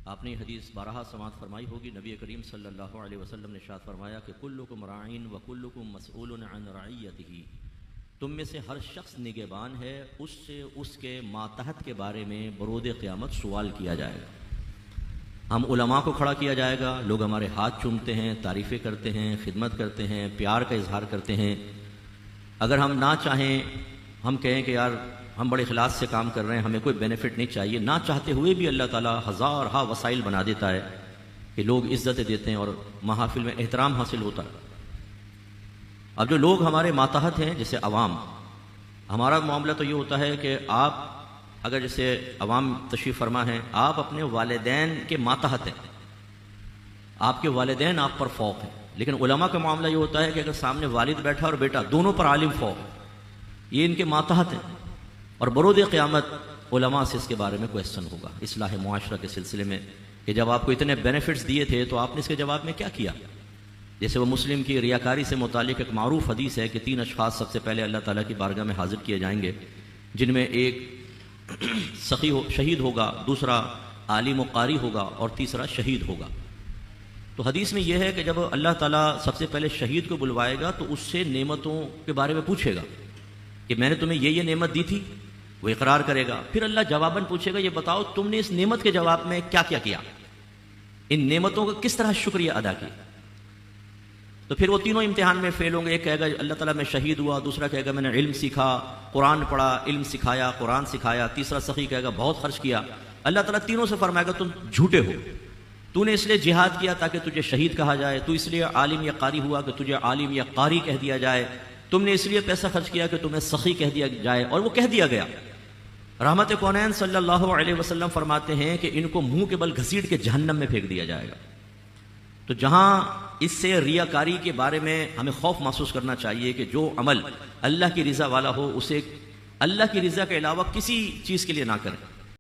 آپ نے حدیث بارہا سماعت فرمائی ہوگی، نبی کریم صلی اللہ علیہ وسلم نے ارشاد فرمایا کہ کلکم راعٍ وکلکم مسئول عن رعیتہ، تم میں سے ہر شخص نگہبان ہے، اس سے اس کے ماتحت کے بارے میں برود قیامت سوال کیا جائے گا۔ ہم علماء کو کھڑا کیا جائے گا، لوگ ہمارے ہاتھ چومتے ہیں، تعریفیں کرتے ہیں، خدمت کرتے ہیں، پیار کا اظہار کرتے ہیں۔ اگر ہم نہ چاہیں، ہم کہیں کہ یار ہم بڑے اخلاص سے کام کر رہے ہیں، ہمیں کوئی بینیفٹ نہیں چاہیے، نہ چاہتے ہوئے بھی اللہ تعالیٰ ہزارہا وسائل بنا دیتا ہے کہ لوگ عزت دیتے ہیں اور محافل میں احترام حاصل ہوتا ہے۔ اب جو لوگ ہمارے ماتحت ہیں جیسے عوام، ہمارا معاملہ تو یہ ہوتا ہے کہ آپ اگر جیسے عوام تشریف فرما ہیں، آپ اپنے والدین کے ماتحت ہیں، آپ کے والدین آپ پر فوق ہیں، لیکن علماء کا معاملہ یہ ہوتا ہے کہ اگر سامنے والد بیٹھا اور بیٹا دونوں پر عالم فوق ہے، یہ ان کے ماتحت ہیں، اور برود قیامت علماء سے اس کے بارے میں کویسچن ہوگا اصلاح معاشرہ کے سلسلے میں کہ جب آپ کو اتنے بینیفٹس دیے تھے تو آپ نے اس کے جواب میں کیا کیا۔ جیسے وہ مسلم کی ریاکاری سے متعلق ایک معروف حدیث ہے کہ 3 اشخاص سب سے پہلے اللہ تعالیٰ کی بارگاہ میں حاضر کیے جائیں گے، جن میں ایک سخی شہید ہوگا، دوسرا عالم و قاری ہوگا اور تیسرا شہید ہوگا۔ تو حدیث میں یہ ہے کہ جب اللہ تعالیٰ سب سے پہلے شہید کو بلوائے گا تو اس سے نعمتوں کے بارے میں پوچھے گا کہ میں نے تمہیں یہ نعمت دی تھی، وہ اقرار کرے گا۔ پھر اللہ جواباً پوچھے گا یہ بتاؤ تم نے اس نعمت کے جواب میں کیا کیا کیا، ان نعمتوں کا کس طرح شکریہ ادا کیا۔ تو پھر وہ تینوں امتحان میں فیل ہوں گے۔ ایک کہے گا اللہ تعالیٰ میں شہید ہوا، دوسرا کہے گا میں نے علم سیکھا، قرآن پڑھا، علم سکھایا، قرآن سکھایا، تیسرا سخی کہے گا بہت خرچ کیا۔ اللہ تعالیٰ تینوں سے فرمائے گا تم جھوٹے ہو، تو نے اس لیے جہاد کیا تاکہ تجھے شہید کہا جائے، تو اس لیے عالم یا قاری ہوا کہ تجھے عالم یا قاری کہہ دیا جائے، تم نے اس لیے پیسہ خرچ کیا کہ تمہیں سخی کہہ دیا جائے، اور وہ کہہ دیا گیا۔ رحمت کونین صلی اللہ علیہ وسلم فرماتے ہیں کہ ان کو منہ کے بل گھسیٹ کے جہنم میں پھینک دیا جائے گا۔ تو جہاں اس سے ریاکاری کے بارے میں ہمیں خوف محسوس کرنا چاہیے کہ جو عمل اللہ کی رضا والا ہو اسے اللہ کی رضا کے علاوہ کسی چیز کے لیے نہ کریں۔